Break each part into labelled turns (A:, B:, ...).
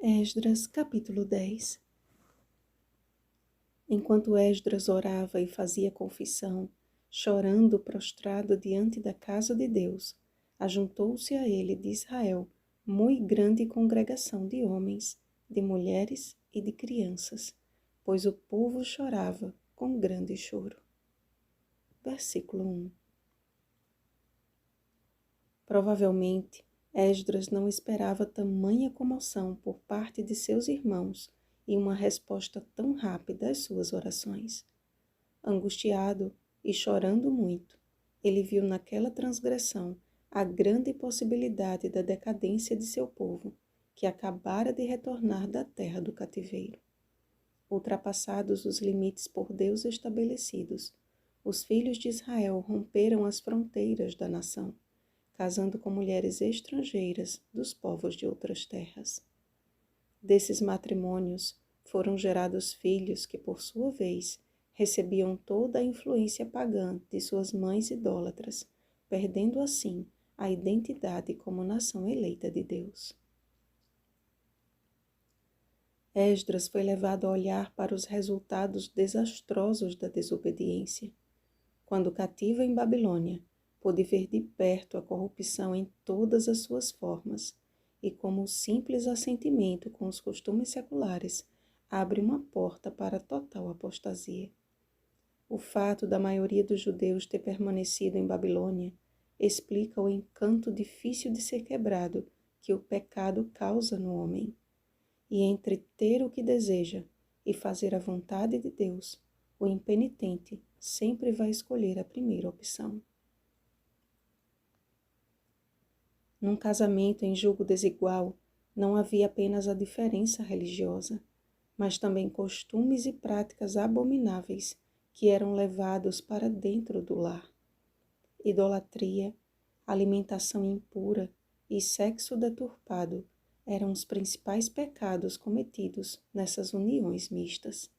A: Esdras, capítulo 10. Enquanto Esdras orava e fazia confissão, chorando prostrado diante da casa de Deus, ajuntou-se a ele de Israel muito grande congregação de homens, de mulheres e de crianças, pois o povo chorava com grande choro. Versículo 1. Provavelmente, Esdras não esperava tamanha comoção por parte de seus irmãos e uma resposta tão rápida às suas orações. Angustiado e chorando muito, ele viu naquela transgressão a grande possibilidade da decadência de seu povo, que acabara de retornar da terra do cativeiro. Ultrapassados os limites por Deus estabelecidos, os filhos de Israel romperam as fronteiras da nação, casando com mulheres estrangeiras dos povos de outras terras. Desses matrimônios foram gerados filhos que, por sua vez, recebiam toda a influência pagã de suas mães idólatras, perdendo assim a identidade como nação eleita de Deus. Esdras foi levado a olhar para os resultados desastrosos da desobediência. Quando cativo em Babilônia, pôde ver de perto a corrupção em todas as suas formas, e como o simples assentimento com os costumes seculares abre uma porta para a total apostasia. O fato da maioria dos judeus ter permanecido em Babilônia explica o encanto difícil de ser quebrado que o pecado causa no homem. E entre ter o que deseja e fazer a vontade de Deus, o impenitente sempre vai escolher a primeira opção. Num casamento em julgo desigual, não havia apenas a diferença religiosa, mas também costumes e práticas abomináveis que eram levados para dentro do lar. Idolatria, alimentação impura e sexo deturpado eram os principais pecados cometidos nessas uniões mistas.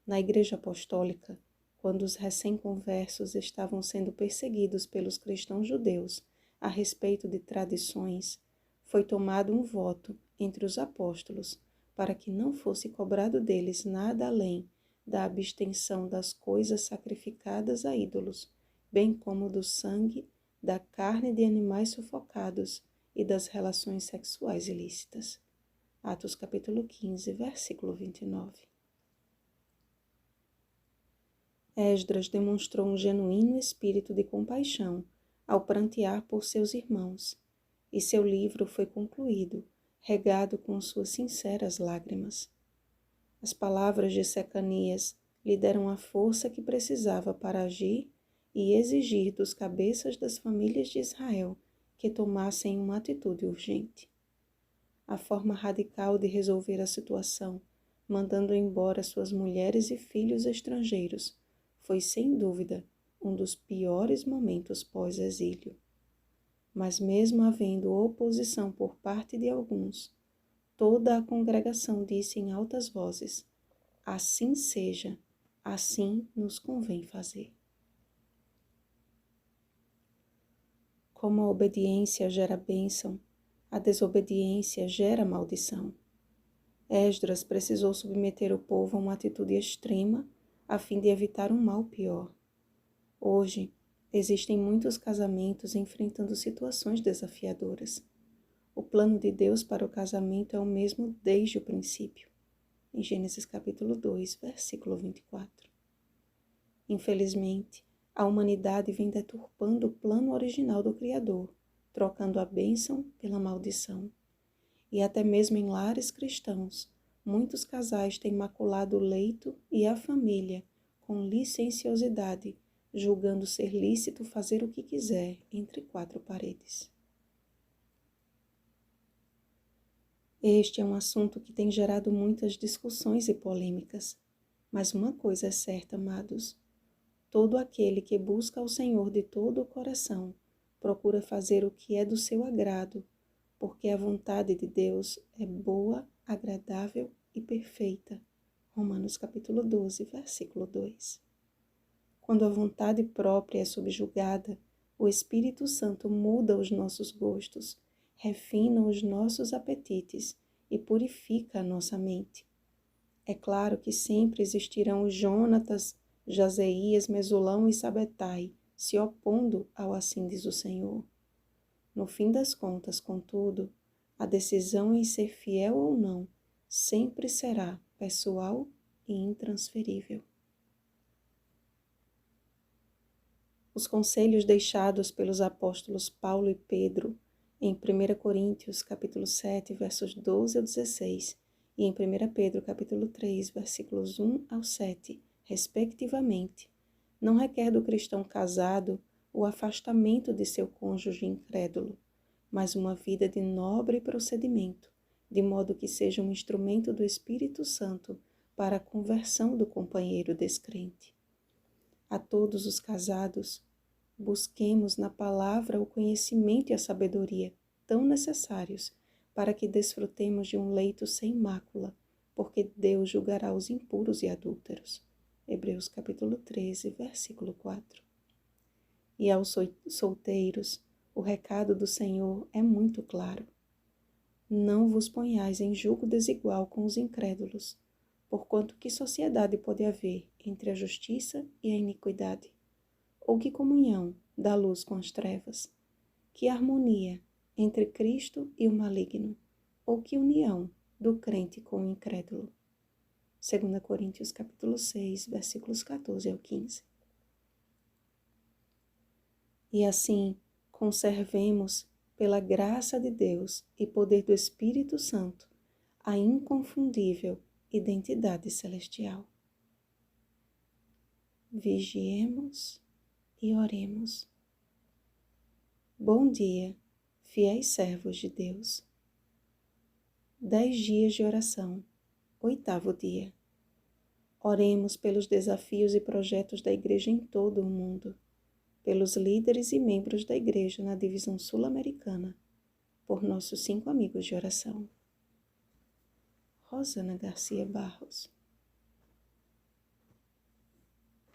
A: Na Igreja Apostólica, quando os recém-conversos estavam sendo perseguidos pelos cristãos judeus a respeito de tradições, foi tomado um voto entre os apóstolos para que não fosse cobrado deles nada além da abstenção das coisas sacrificadas a ídolos, bem como do sangue, da carne de animais sufocados e das relações sexuais ilícitas. Atos capítulo 15, versículo 29. Esdras demonstrou um genuíno espírito de compaixão ao prantear por seus irmãos, e seu livro foi concluído, regado com suas sinceras lágrimas. As palavras de Secanias lhe deram a força que precisava para agir e exigir dos cabeças das famílias de Israel que tomassem uma atitude urgente. A forma radical de resolver a situação, mandando embora suas mulheres e filhos estrangeiros, foi sem dúvida um dos piores momentos pós-exílio. Mas mesmo havendo oposição por parte de alguns, toda a congregação disse em altas vozes: assim seja, assim nos convém fazer. Como a obediência gera bênção, a desobediência gera maldição. Esdras precisou submeter o povo a uma atitude extrema a fim de evitar um mal pior. Hoje, existem muitos casamentos enfrentando situações desafiadoras. O plano de Deus para o casamento é o mesmo desde o princípio. Em Gênesis capítulo 2, versículo 24. Infelizmente, a humanidade vem deturpando o plano original do Criador, trocando a bênção pela maldição. E até mesmo em lares cristãos, muitos casais têm maculado o leito e a família com licenciosidade, julgando ser lícito fazer o que quiser entre quatro paredes. Este é um assunto que tem gerado muitas discussões e polêmicas, mas uma coisa é certa, amados: todo aquele que busca ao Senhor de todo o coração procura fazer o que é do seu agrado, porque a vontade de Deus é boa, agradável e perfeita. Romanos capítulo 12, versículo 2. Quando a vontade própria é subjugada, o Espírito Santo muda os nossos gostos, refina os nossos apetites e purifica a nossa mente. É claro que sempre existirão os Jonatas, Jazeias, Mesulão e Sabetai, se opondo ao assim diz o Senhor. No fim das contas, contudo, a decisão em ser fiel ou não sempre será pessoal e intransferível. Os conselhos deixados pelos apóstolos Paulo e Pedro em 1 Coríntios capítulo 7, versos 12 ao 16 e em 1 Pedro capítulo 3, versículos 1 ao 7, respectivamente, não requer do cristão casado o afastamento de seu cônjuge incrédulo, mas uma vida de nobre procedimento, de modo que seja um instrumento do Espírito Santo para a conversão do companheiro descrente. A todos os casados, busquemos na palavra o conhecimento e a sabedoria tão necessários para que desfrutemos de um leito sem mácula, porque Deus julgará os impuros e adúlteros. Hebreus capítulo 13, versículo 4. E aos solteiros, o recado do Senhor é muito claro. Não vos ponhais em julgo desigual com os incrédulos, porquanto que sociedade pode haver entre a justiça e a iniquidade? Ou que comunhão da luz com as trevas? Que harmonia entre Cristo e o maligno? Ou que união do crente com o incrédulo? 2 Coríntios capítulo 6, versículos 14 ao 15. E assim, conservemos, pela graça de Deus e poder do Espírito Santo, a inconfundível identidade celestial. Vigiemos e oremos. Bom dia, fiéis servos de Deus. 10 dias de oração, 8º dia. Oremos pelos desafios e projetos da Igreja em todo o mundo, pelos líderes e membros da Igreja na divisão sul-americana, por nossos 5 amigos de oração. Rosana Garcia Barros.